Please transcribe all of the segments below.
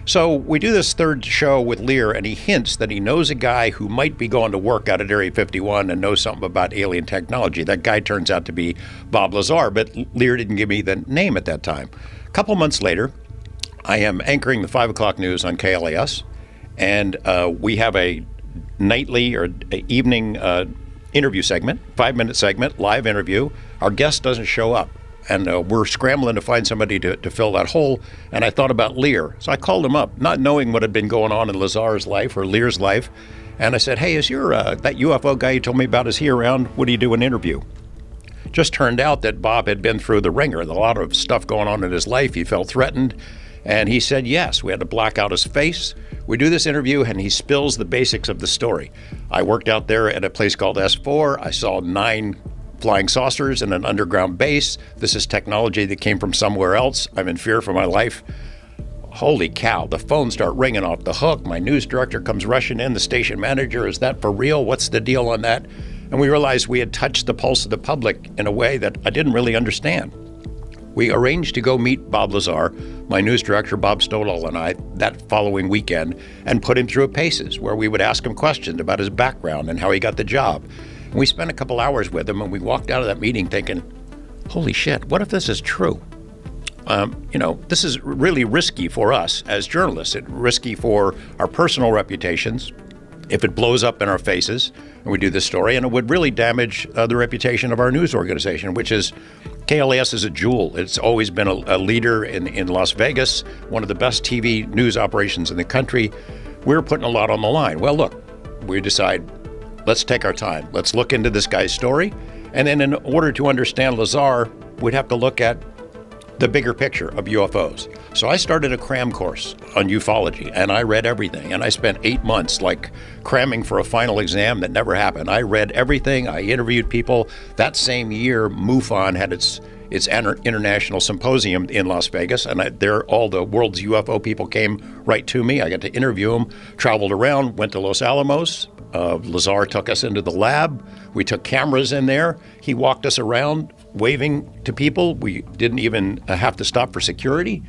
So we do this third show with Lear, and he hints that he knows a guy who might be going to work out at Area 51 and knows something about alien technology. That guy turns out to be Bob Lazar, but Lear didn't give me the name at that time. A couple months later, I am anchoring the 5 o'clock news on KLAS, and we have a nightly or evening interview segment, 5-minute segment, live interview. Our guest doesn't show up. And we're scrambling to find somebody to fill that hole. And I thought about Lear. So I called him up, not knowing what had been going on in Lazar's life or Lear's life. And I said, hey, is your that UFO guy you told me about, is he around? Would he do an interview? Just turned out that Bob had been through the ringer. A lot of stuff going on in his life. He felt threatened. And he said yes. We had to black out his face. We do this interview, and he spills the basics of the story. I worked out there at a place called S4. I saw 9 flying saucers in an underground base. This is technology that came from somewhere else. I'm in fear for my life. Holy cow, the phones start ringing off the hook. My news director comes rushing in, the station manager, is that for real? What's the deal on that? And we realized we had touched the pulse of the public in a way that I didn't really understand. We arranged to go meet Bob Lazar, my news director, Bob Stodall, and I, that following weekend, and put him through a paces where we would ask him questions about his background and how he got the job. And we spent a couple hours with him, and we walked out of that meeting thinking, holy shit, what if this is true? This is really risky for us as journalists. It's risky for our personal reputations if it blows up in our faces and we do this story, and it would really damage the reputation of our news organization, which is KLAS is a jewel. It's always been a leader in Las Vegas, one of the best TV news operations in the country. We're putting a lot on the line. Well, look, we decide, let's take our time. Let's look into this guy's story. And then in order to understand Lazar, we'd have to look at the bigger picture of UFOs. So I started a cram course on ufology, and I read everything. And I spent 8 months like cramming for a final exam that never happened. I read everything. I interviewed people. That same year, MUFON had its international symposium in Las Vegas, and there all the world's UFO people came right to me. I got to interview them, traveled around, went to Los Alamos. Lazar took us into the lab. We took cameras in there. He walked us around, waving to people. We didn't even have to stop for security.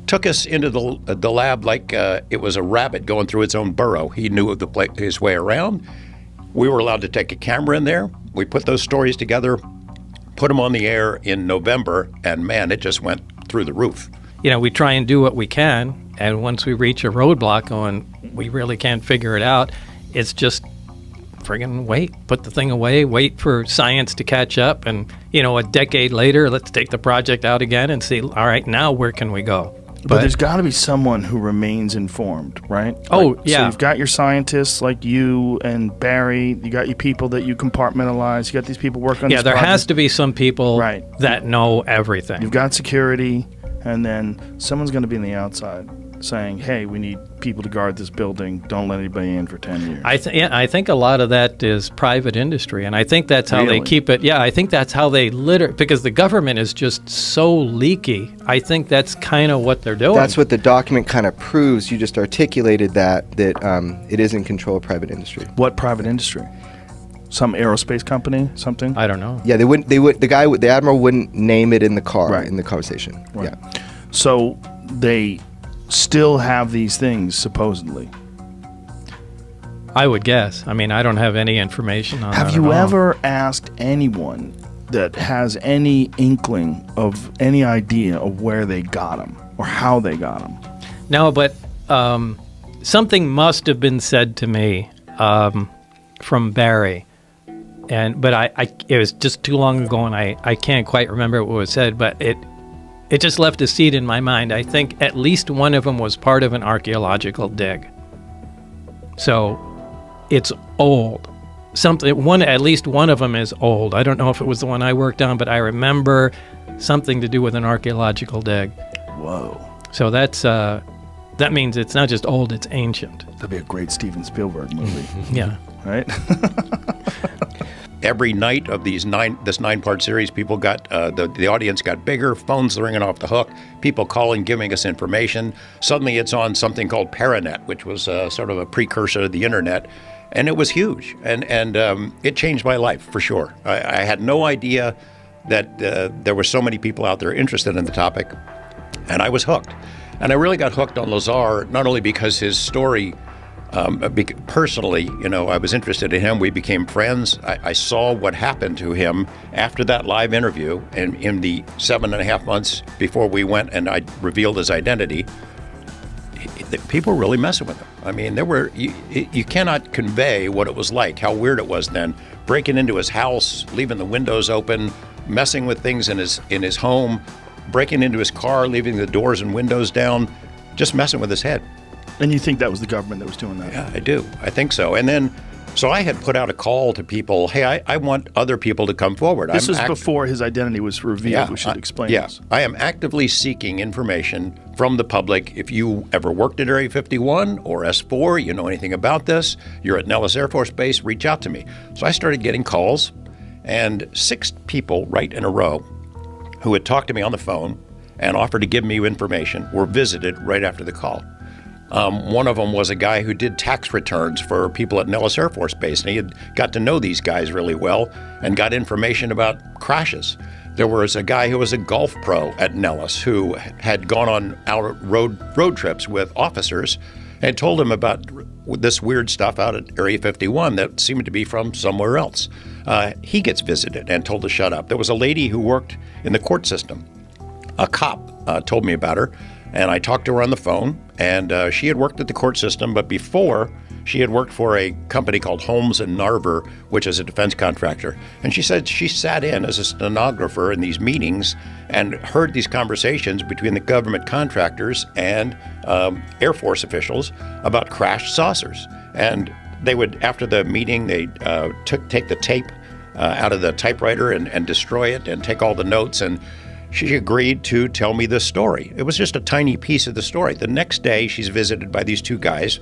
Took us into the lab like it was a rabbit going through its own burrow. He knew his way around. We were allowed to take a camera in there. We put those stories together, put them on the air in November, and man, it just went through the roof. We try and do what we can, and once we reach a roadblock going, we really can't figure it out, it's just friggin' wait, put the thing away, wait for science to catch up, and a decade later, let's take the project out again and see, all right, now where can we go? But there's got to be someone who remains informed, right? Yeah. So you've got your scientists like you and Barry. You got your people that you compartmentalize. You got these people working on this there project. has to be some people that know everything. You've got security, and then someone's going to be on the outside saying, hey, we need people to guard this building. Don't let anybody in for 10 years. I think a lot of that is private industry, and I think that's how they keep it. Yeah, I think that's how they because the government is just so leaky. I think that's kind of what they're doing. That's what the document kind of proves. You just articulated that it is in control of private industry. What private industry? Some aerospace company, something? I don't know. Yeah, The admiral wouldn't name it in the car in the conversation. Right. Yeah. So they still have these things, supposedly. I would guess. I mean, I don't have any information on that. Have you ever asked anyone that has any inkling of any idea of where they got them or how they got them? No, but something must have been said to me from Barry. But it was just too long ago, and I can't quite remember what was said, but it just left a seed in my mind. I think at least one of them was part of an archaeological dig. So it's old. At least one of them is old. I don't know if it was the one I worked on, but I remember something to do with an archaeological dig. Whoa. So that means it's not just old, it's ancient. That'd be a great Steven Spielberg movie. Yeah. Right? Every night of this 9-part series, people got the audience got bigger, phones ringing off the hook, people calling, giving us information. Suddenly it's on something called Paranet, which was sort of a precursor to the internet, and it was huge. And it changed my life for sure. I had no idea that there were so many people out there interested in the topic, and I was hooked. And I really got hooked on Lazar, not only because his story, personally, I was interested in him. We became friends. I saw what happened to him after that live interview, and in the 7.5 months before we went and I revealed his identity, people were really messing with him. I mean, you cannot convey what it was like, how weird it was then, breaking into his house, leaving the windows open, messing with things in his home, breaking into his car, leaving the doors and windows down, just messing with his head. And you think that was the government that was doing that? Yeah, I do. I think so. And then, so I had put out a call to people, hey, I want other people to come forward. This was before his identity was revealed. Yeah, we should explain this. I am actively seeking information from the public. If you ever worked at Area 51 or S4, you know anything about this, you're at Nellis Air Force Base, reach out to me. So I started getting calls, and 6 people right in a row who had talked to me on the phone and offered to give me information were visited right after the call. One of them was a guy who did tax returns for people at Nellis Air Force Base, and he had got to know these guys really well and got information about crashes. There was a guy who was a golf pro at Nellis who had gone on out road trips with officers and told him about this weird stuff out at Area 51 that seemed to be from somewhere else. He gets visited and told to shut up. There was a lady who worked in the court system. A cop told me about her, and I talked to her on the phone, and she had worked at the court system, but before she had worked for a company called Holmes and Narver, which is a defense contractor. And she said she sat in as a stenographer in these meetings and heard these conversations between the government contractors and Air Force officials about crashed saucers. And they would, after the meeting, they'd take the tape out of the typewriter and destroy it and take all the notes, and she agreed to tell me this story. It was just a tiny piece of the story. The next day, she's visited by these 2 guys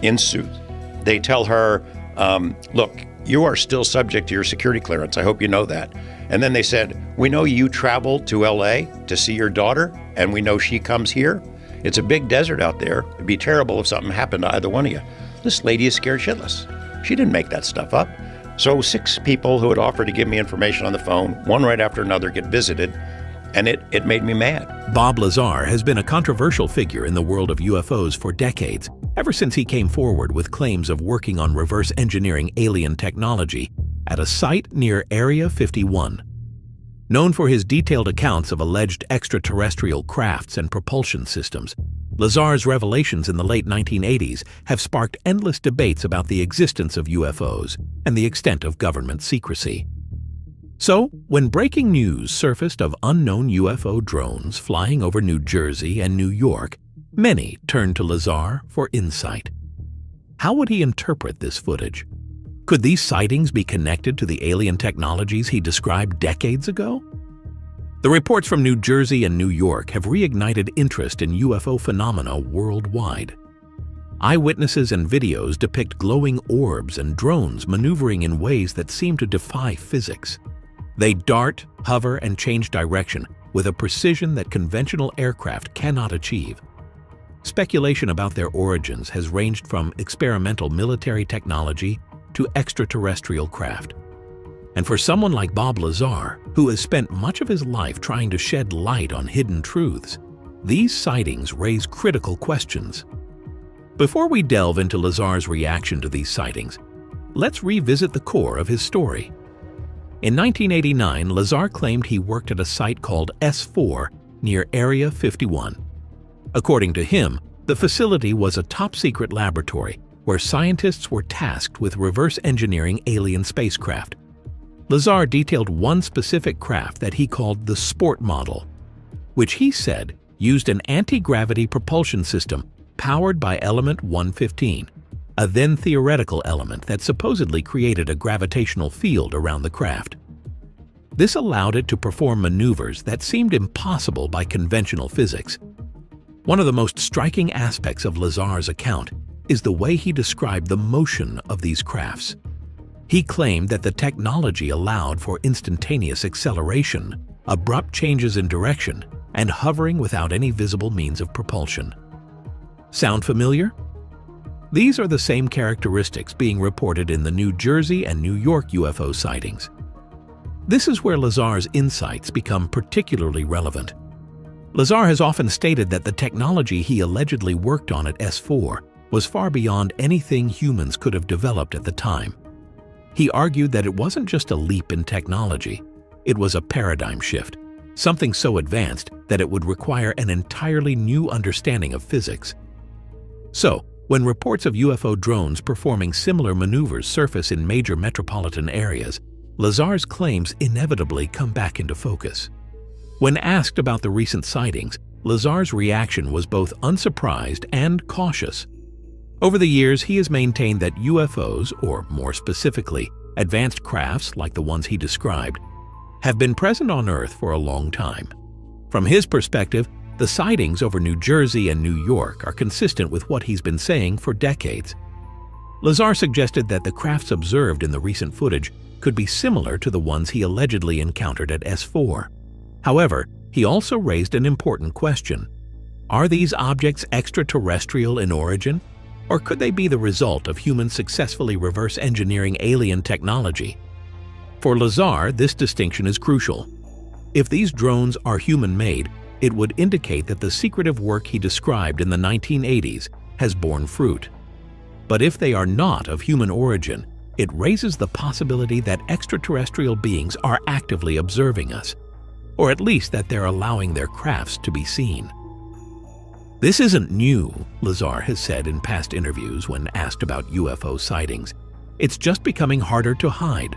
in suits. They tell her, look, you are still subject to your security clearance. I hope you know that. And then they said, we know you traveled to LA to see your daughter, and we know she comes here. It's a big desert out there. It'd be terrible if something happened to either one of you. This lady is scared shitless. She didn't make that stuff up. So 6 people who had offered to give me information on the phone, one right after another, get visited, and it made me mad. Bob Lazar has been a controversial figure in the world of UFOs for decades, ever since he came forward with claims of working on reverse engineering alien technology at a site near Area 51. Known for his detailed accounts of alleged extraterrestrial crafts and propulsion systems, Lazar's revelations in the late 1980s have sparked endless debates about the existence of UFOs and the extent of government secrecy. So, when breaking news surfaced of unknown UFO drones flying over New Jersey and New York, many turned to Lazar for insight. How would he interpret this footage? Could these sightings be connected to the alien technologies he described decades ago? The reports from New Jersey and New York have reignited interest in UFO phenomena worldwide. Eyewitnesses and videos depict glowing orbs and drones maneuvering in ways that seem to defy physics. They dart, hover, and change direction with a precision that conventional aircraft cannot achieve. Speculation about their origins has ranged from experimental military technology to extraterrestrial craft. And for someone like Bob Lazar, who has spent much of his life trying to shed light on hidden truths, these sightings raise critical questions. Before we delve into Lazar's reaction to these sightings, let's revisit the core of his story. In 1989, Lazar claimed he worked at a site called S4 near Area 51. According to him, the facility was a top-secret laboratory where scientists were tasked with reverse engineering alien spacecraft. Lazar detailed one specific craft that he called the Sport Model, which he said used an anti-gravity propulsion system powered by element 115, a then theoretical element that supposedly created a gravitational field around the craft. This allowed it to perform maneuvers that seemed impossible by conventional physics. One of the most striking aspects of Lazar's account is the way he described the motion of these crafts. He claimed that the technology allowed for instantaneous acceleration, abrupt changes in direction, and hovering without any visible means of propulsion. Sound familiar? These are the same characteristics being reported in the New Jersey and New York UFO sightings. This is where Lazar's insights become particularly relevant. Lazar has often stated that the technology he allegedly worked on at S4 was far beyond anything humans could have developed at the time. He argued that it wasn't just a leap in technology, it was a paradigm shift, something so advanced that it would require an entirely new understanding of physics. So, when reports of UFO drones performing similar maneuvers surface in major metropolitan areas, Lazar's claims inevitably come back into focus. When asked about the recent sightings, Lazar's reaction was both unsurprised and cautious. Over the years, he has maintained that UFOs, or more specifically, advanced crafts like the ones he described, have been present on Earth for a long time. From his perspective, the sightings over New Jersey and New York are consistent with what he's been saying for decades. Lazar suggested that the crafts observed in the recent footage could be similar to the ones he allegedly encountered at S4. However, he also raised an important question. Are these objects extraterrestrial in origin? Or could they be the result of humans successfully reverse engineering alien technology? For Lazar, this distinction is crucial. If these drones are human-made, it would indicate that the secretive work he described in the 1980s has borne fruit. But if they are not of human origin, it raises the possibility that extraterrestrial beings are actively observing us, or at least that they're allowing their crafts to be seen. This isn't new, Lazar has said in past interviews when asked about UFO sightings. It's just becoming harder to hide.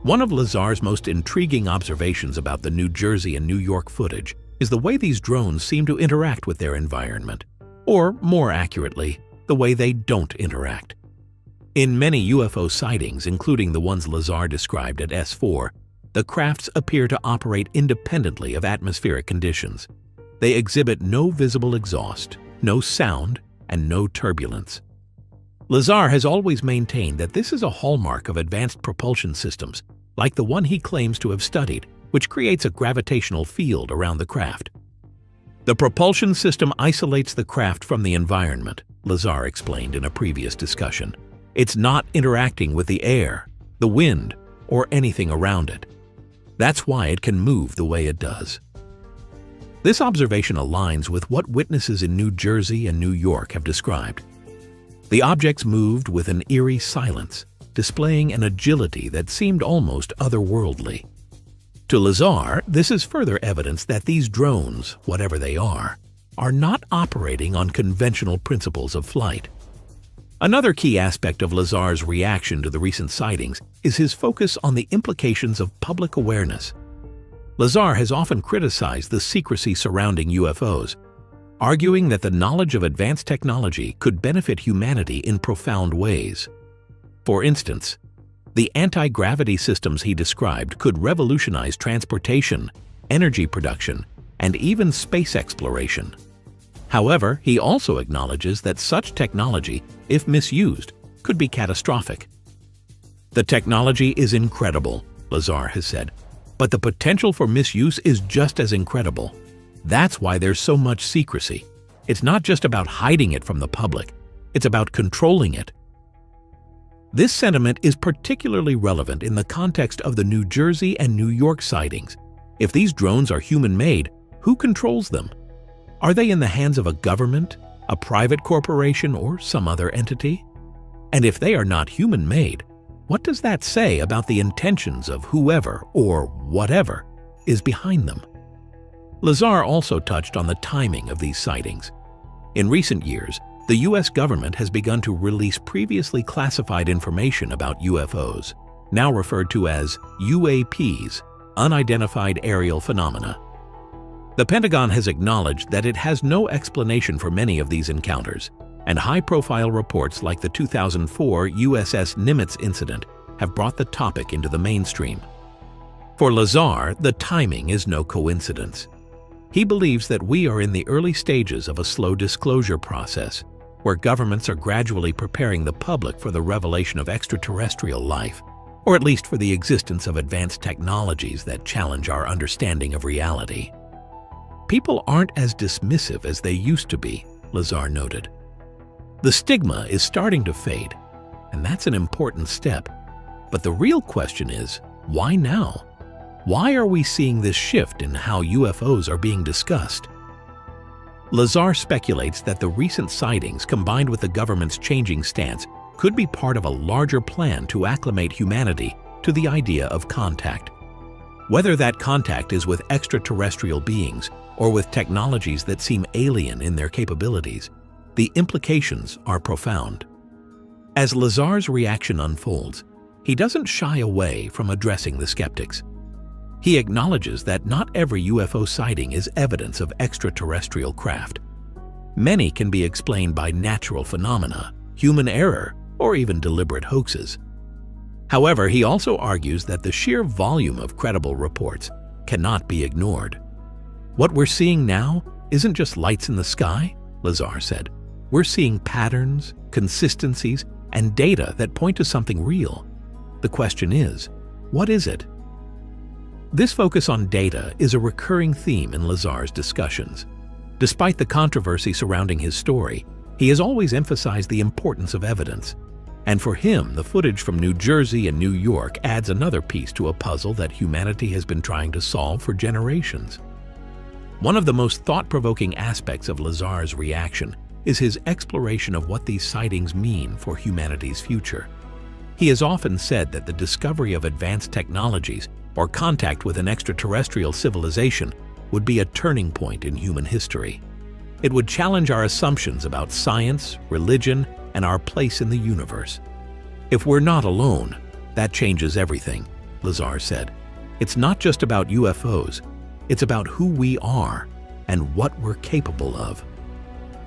One of Lazar's most intriguing observations about the New Jersey and New York footage is the way these drones seem to interact with their environment, or more accurately, the way they don't interact. In many UFO sightings, including the ones Lazar described at S4, the crafts appear to operate independently of atmospheric conditions. They exhibit no visible exhaust, no sound, and no turbulence. Lazar has always maintained that this is a hallmark of advanced propulsion systems, like the one he claims to have studied, which creates a gravitational field around the craft. The propulsion system isolates the craft from the environment, Lazar explained in a previous discussion. It's not interacting with the air, the wind, or anything around it. That's why it can move the way it does. This observation aligns with what witnesses in New Jersey and New York have described. The objects moved with an eerie silence, displaying an agility that seemed almost otherworldly. To Lazar, this is further evidence that these drones, whatever they are not operating on conventional principles of flight. Another key aspect of Lazar's reaction to the recent sightings is his focus on the implications of public awareness. Lazar has often criticized the secrecy surrounding UFOs, arguing that the knowledge of advanced technology could benefit humanity in profound ways. For instance, the anti-gravity systems he described could revolutionize transportation, energy production, and even space exploration. However, he also acknowledges that such technology, if misused, could be catastrophic. The technology is incredible, Lazar has said, but the potential for misuse is just as incredible. That's why there's so much secrecy. It's not just about hiding it from the public, it's about controlling it. This sentiment is particularly relevant in the context of the New Jersey and New York sightings. If these drones are human-made, who controls them? Are they in the hands of a government, a private corporation, or some other entity? And if they are not human-made, what does that say about the intentions of whoever or whatever is behind them? Lazar also touched on the timing of these sightings. In recent years, the U.S. government has begun to release previously classified information about UFOs, now referred to as UAPs, unidentified aerial phenomena. The Pentagon has acknowledged that it has no explanation for many of these encounters, and high-profile reports like the 2004 USS Nimitz incident have brought the topic into the mainstream. For Lazar, the timing is no coincidence. He believes that we are in the early stages of a slow disclosure process, where governments are gradually preparing the public for the revelation of extraterrestrial life, or at least for the existence of advanced technologies that challenge our understanding of reality. People aren't as dismissive as they used to be, Lazar noted. The stigma is starting to fade, and that's an important step. But the real question is, why now? Why are we seeing this shift in how UFOs are being discussed? Lazar speculates that the recent sightings, combined with the government's changing stance, could be part of a larger plan to acclimate humanity to the idea of contact. Whether that contact is with extraterrestrial beings or with technologies that seem alien in their capabilities, the implications are profound. As Lazar's reaction unfolds, he doesn't shy away from addressing the skeptics. He acknowledges that not every UFO sighting is evidence of extraterrestrial craft. Many can be explained by natural phenomena, human error, or even deliberate hoaxes. However, he also argues that the sheer volume of credible reports cannot be ignored. What we're seeing now isn't just lights in the sky, Lazar said. We're seeing patterns, consistencies, and data that point to something real. The question is, what is it? This focus on data is a recurring theme in Lazar's discussions. Despite the controversy surrounding his story, he has always emphasized the importance of evidence. And for him, the footage from New Jersey and New York adds another piece to a puzzle that humanity has been trying to solve for generations. One of the most thought-provoking aspects of Lazar's reaction is his exploration of what these sightings mean for humanity's future. He has often said that the discovery of advanced technologies or contact with an extraterrestrial civilization would be a turning point in human history. It would challenge our assumptions about science, religion, and our place in the universe. If we're not alone, that changes everything, Lazar said. It's not just about UFOs, it's about who we are and what we're capable of.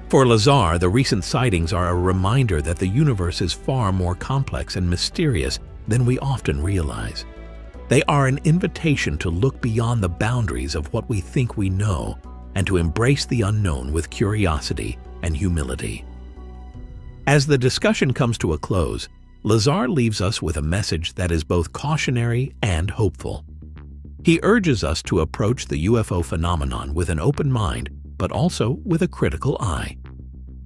For Lazar, the recent sightings are a reminder that the universe is far more complex and mysterious than we often realize. They are an invitation to look beyond the boundaries of what we think we know and to embrace the unknown with curiosity and humility. As the discussion comes to a close, Lazar leaves us with a message that is both cautionary and hopeful. He urges us to approach the UFO phenomenon with an open mind, but also with a critical eye.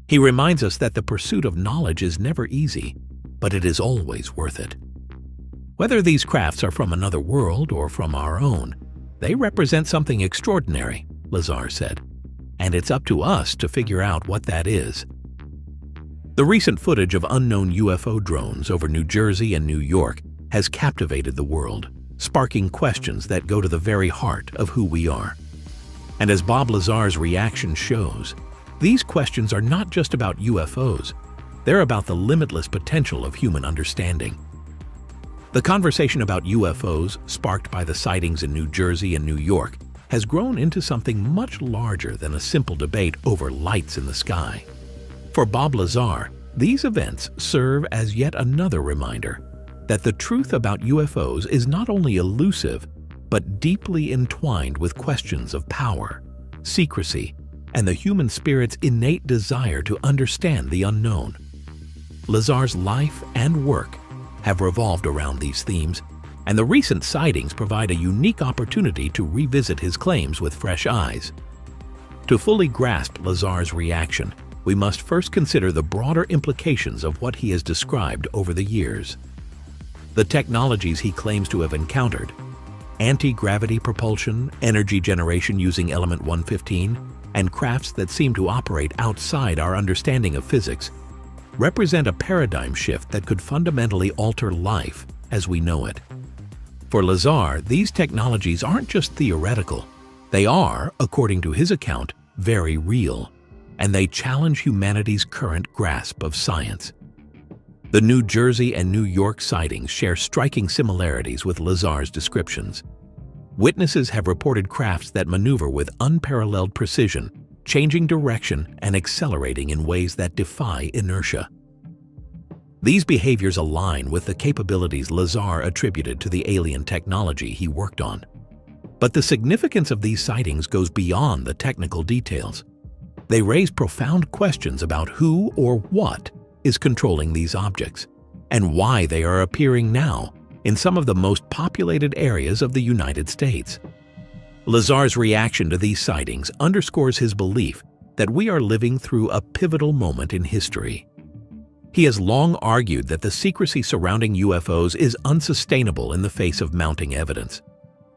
He reminds us that the pursuit of knowledge is never easy, but it is always worth it. Whether these crafts are from another world or from our own, they represent something extraordinary, Lazar said, and it's up to us to figure out what that is. The recent footage of unknown UFO drones over New Jersey and New York has captivated the world, sparking questions that go to the very heart of who we are. And as Bob Lazar's reaction shows, these questions are not just about UFOs, they're about the limitless potential of human understanding. The conversation about UFOs, sparked by the sightings in New Jersey and New York, has grown into something much larger than a simple debate over lights in the sky. For Bob Lazar, these events serve as yet another reminder that the truth about UFOs is not only elusive, but deeply entwined with questions of power, secrecy, and the human spirit's innate desire to understand the unknown. Lazar's life and work have revolved around these themes, and the recent sightings provide a unique opportunity to revisit his claims with fresh eyes. To fully grasp Lazar's reaction, we must first consider the broader implications of what he has described over the years. The technologies he claims to have encountered, anti-gravity propulsion, energy generation using element 115, and crafts that seem to operate outside our understanding of physics, represent a paradigm shift that could fundamentally alter life as we know it. For Lazar, these technologies aren't just theoretical. They are, according to his account, very real, and they challenge humanity's current grasp of science. The New Jersey and New York sightings share striking similarities with Lazar's descriptions. Witnesses have reported crafts that maneuver with unparalleled precision, changing direction and accelerating in ways that defy inertia. These behaviors align with the capabilities Lazar attributed to the alien technology he worked on. But the significance of these sightings goes beyond the technical details. They raise profound questions about who or what is controlling these objects, and why they are appearing now in some of the most populated areas of the United States. Lazar's reaction to these sightings underscores his belief that we are living through a pivotal moment in history. He has long argued that the secrecy surrounding UFOs is unsustainable in the face of mounting evidence.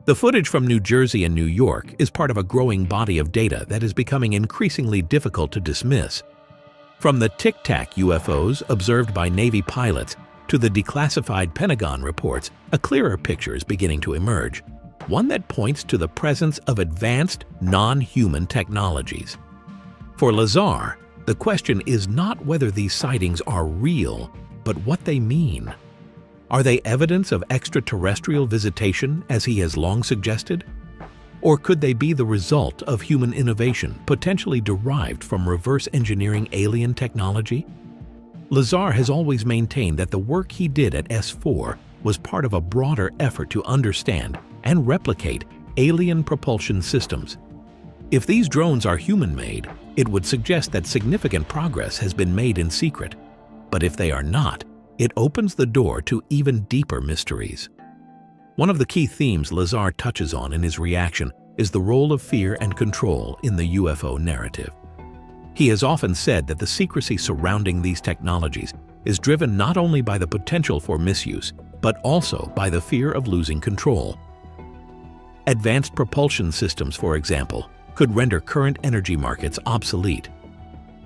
The footage from New Jersey and New York is part of a growing body of data that is becoming increasingly difficult to dismiss. From the Tic Tac UFOs observed by Navy pilots to the declassified Pentagon reports, a clearer picture is beginning to emerge, one that points to the presence of advanced, non-human technologies. For Lazar, the question is not whether these sightings are real, but what they mean. Are they evidence of extraterrestrial visitation, as he has long suggested? Or could they be the result of human innovation potentially derived from reverse engineering alien technology? Lazar has always maintained that the work he did at S4 was part of a broader effort to understand and replicate alien propulsion systems. If these drones are human-made, it would suggest that significant progress has been made in secret. But if they are not, it opens the door to even deeper mysteries. One of the key themes Lazar touches on in his reaction is the role of fear and control in the UFO narrative. He has often said that the secrecy surrounding these technologies is driven not only by the potential for misuse, but also by the fear of losing control. Advanced propulsion systems, for example, could render current energy markets obsolete.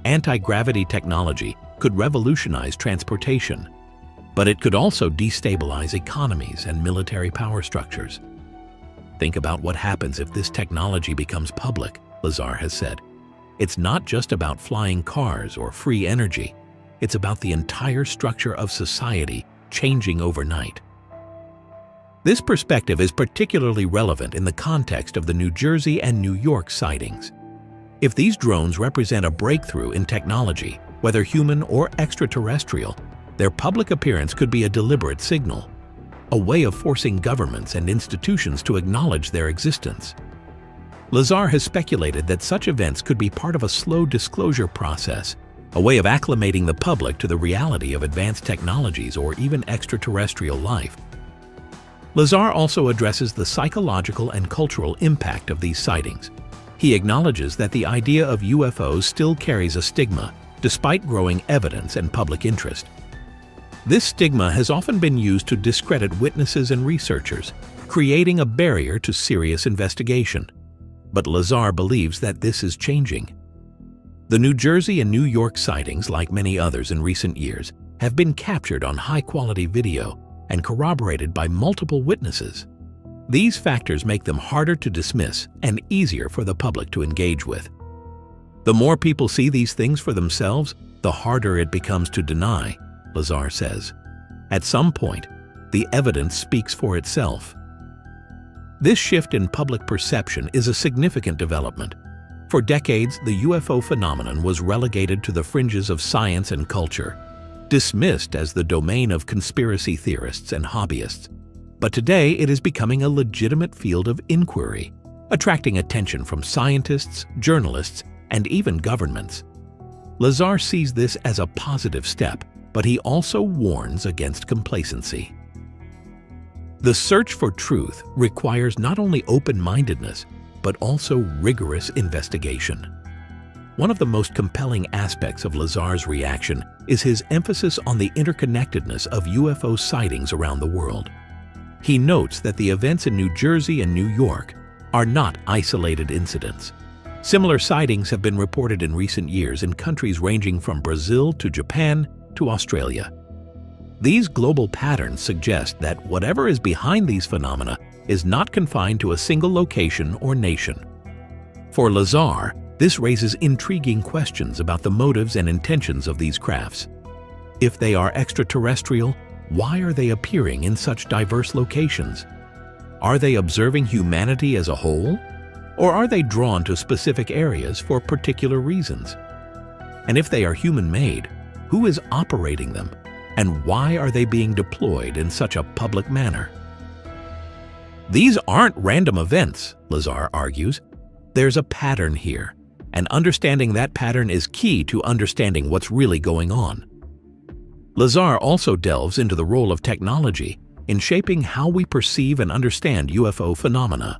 Anti-gravity technology could revolutionize transportation, but it could also destabilize economies and military power structures. Think about what happens if this technology becomes public, Lazar has said. It's not just about flying cars or free energy. It's about the entire structure of society changing overnight. This perspective is particularly relevant in the context of the New Jersey and New York sightings. If these drones represent a breakthrough in technology, whether human or extraterrestrial, their public appearance could be a deliberate signal, a way of forcing governments and institutions to acknowledge their existence. Lazar has speculated that such events could be part of a slow disclosure process, a way of acclimating the public to the reality of advanced technologies or even extraterrestrial life. Lazar also addresses the psychological and cultural impact of these sightings. He acknowledges that the idea of UFOs still carries a stigma, despite growing evidence and public interest. This stigma has often been used to discredit witnesses and researchers, creating a barrier to serious investigation. But Lazar believes that this is changing. The New Jersey and New York sightings, like many others in recent years, have been captured on high-quality video and corroborated by multiple witnesses. These factors make them harder to dismiss and easier for the public to engage with. The more people see these things for themselves, the harder it becomes to deny, Lazar says. At some point, the evidence speaks for itself. This shift in public perception is a significant development. For decades, the UFO phenomenon was relegated to the fringes of science and culture, dismissed as the domain of conspiracy theorists and hobbyists. But today, it is becoming a legitimate field of inquiry, attracting attention from scientists, journalists, and even governments. Lazar sees this as a positive step, but he also warns against complacency. The search for truth requires not only open-mindedness, but also rigorous investigation. One of the most compelling aspects of Lazar's reaction is his emphasis on the interconnectedness of UFO sightings around the world. He notes that the events in New Jersey and New York are not isolated incidents. Similar sightings have been reported in recent years in countries ranging from Brazil to Japan to Australia. These global patterns suggest that whatever is behind these phenomena is not confined to a single location or nation. For Lazar, this raises intriguing questions about the motives and intentions of these crafts. If they are extraterrestrial, why are they appearing in such diverse locations? Are they observing humanity as a whole? Or are they drawn to specific areas for particular reasons? And if they are human-made, who is operating them? And why are they being deployed in such a public manner? These aren't random events, Lazar argues. There's a pattern here, and understanding that pattern is key to understanding what's really going on. Lazar also delves into the role of technology in shaping how we perceive and understand UFO phenomena.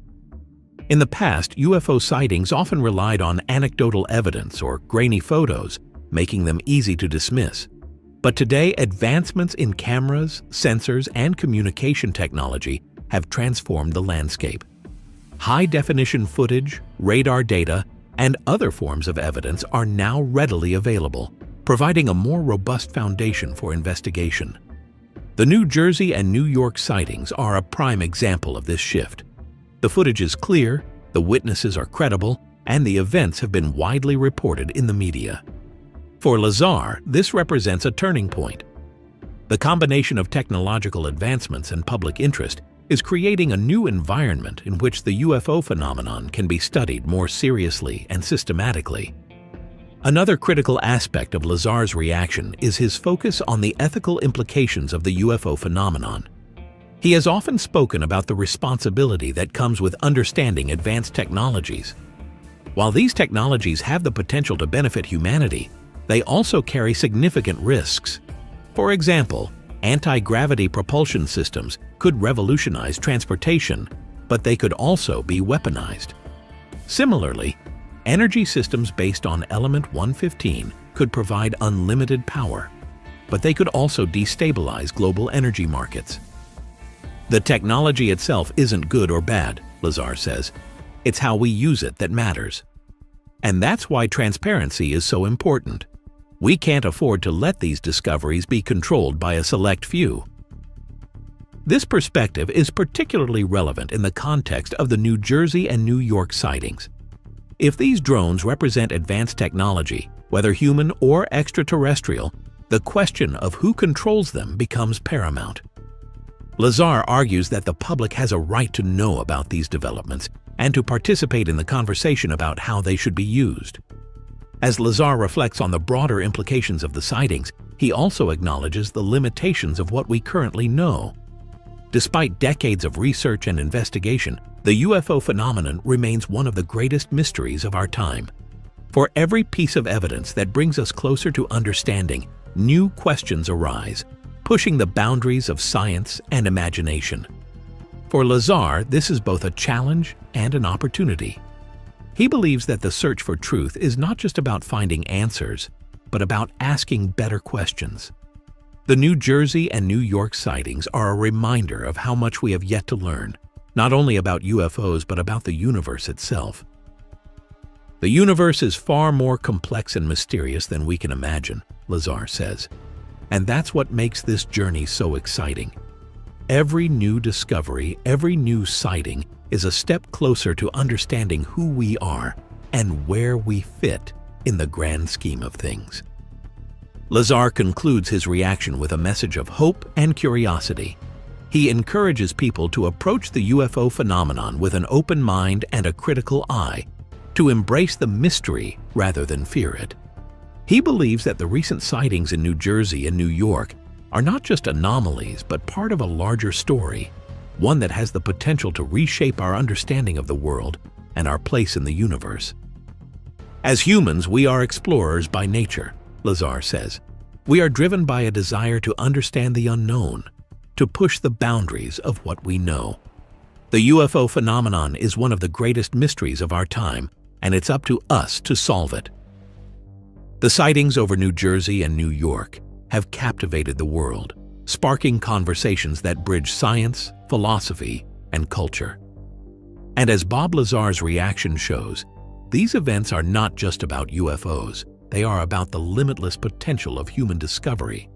In the past, UFO sightings often relied on anecdotal evidence or grainy photos, making them easy to dismiss. But today, advancements in cameras, sensors, and communication technology have transformed the landscape. High-definition footage, radar data, and other forms of evidence are now readily available, providing a more robust foundation for investigation. The New Jersey and New York sightings are a prime example of this shift. The footage is clear, the witnesses are credible, and the events have been widely reported in the media. For Lazar, this represents a turning point. The combination of technological advancements and public interest is creating a new environment in which the UFO phenomenon can be studied more seriously and systematically. Another critical aspect of Lazar's reaction is his focus on the ethical implications of the UFO phenomenon. He has often spoken about the responsibility that comes with understanding advanced technologies. While these technologies have the potential to benefit humanity, they also carry significant risks. For example, anti-gravity propulsion systems could revolutionize transportation, but they could also be weaponized. Similarly, energy systems based on element 115 could provide unlimited power, but they could also destabilize global energy markets. The technology itself isn't good or bad, Lazar says. It's how we use it that matters. And that's why transparency is so important. We can't afford to let these discoveries be controlled by a select few. This perspective is particularly relevant in the context of the New Jersey and New York sightings. If these drones represent advanced technology, whether human or extraterrestrial, the question of who controls them becomes paramount. Lazar argues that the public has a right to know about these developments and to participate in the conversation about how they should be used. As Lazar reflects on the broader implications of the sightings, he also acknowledges the limitations of what we currently know. Despite decades of research and investigation, the UFO phenomenon remains one of the greatest mysteries of our time. For every piece of evidence that brings us closer to understanding, new questions arise, pushing the boundaries of science and imagination. For Lazar, this is both a challenge and an opportunity. He believes that the search for truth is not just about finding answers, but about asking better questions. The New Jersey and New York sightings are a reminder of how much we have yet to learn, not only about UFOs but about the universe itself. The universe is far more complex and mysterious than we can imagine, Lazar says, and that's what makes this journey so exciting. Every new discovery, every new sighting is a step closer to understanding who we are and where we fit in the grand scheme of things. Lazar concludes his reaction with a message of hope and curiosity. He encourages people to approach the UFO phenomenon with an open mind and a critical eye, to embrace the mystery rather than fear it. He believes that the recent sightings in New Jersey and New York are not just anomalies but part of a larger story, one that has the potential to reshape our understanding of the world and our place in the universe. As humans, we are explorers by nature, Lazar says. We are driven by a desire to understand the unknown, to push the boundaries of what we know. The UFO phenomenon is one of the greatest mysteries of our time, and it's up to us to solve it. The sightings over New Jersey and New York have captivated the world, sparking conversations that bridge science, philosophy, and culture. And as Bob Lazar's reaction shows, these events are not just about UFOs. They are about the limitless potential of human discovery.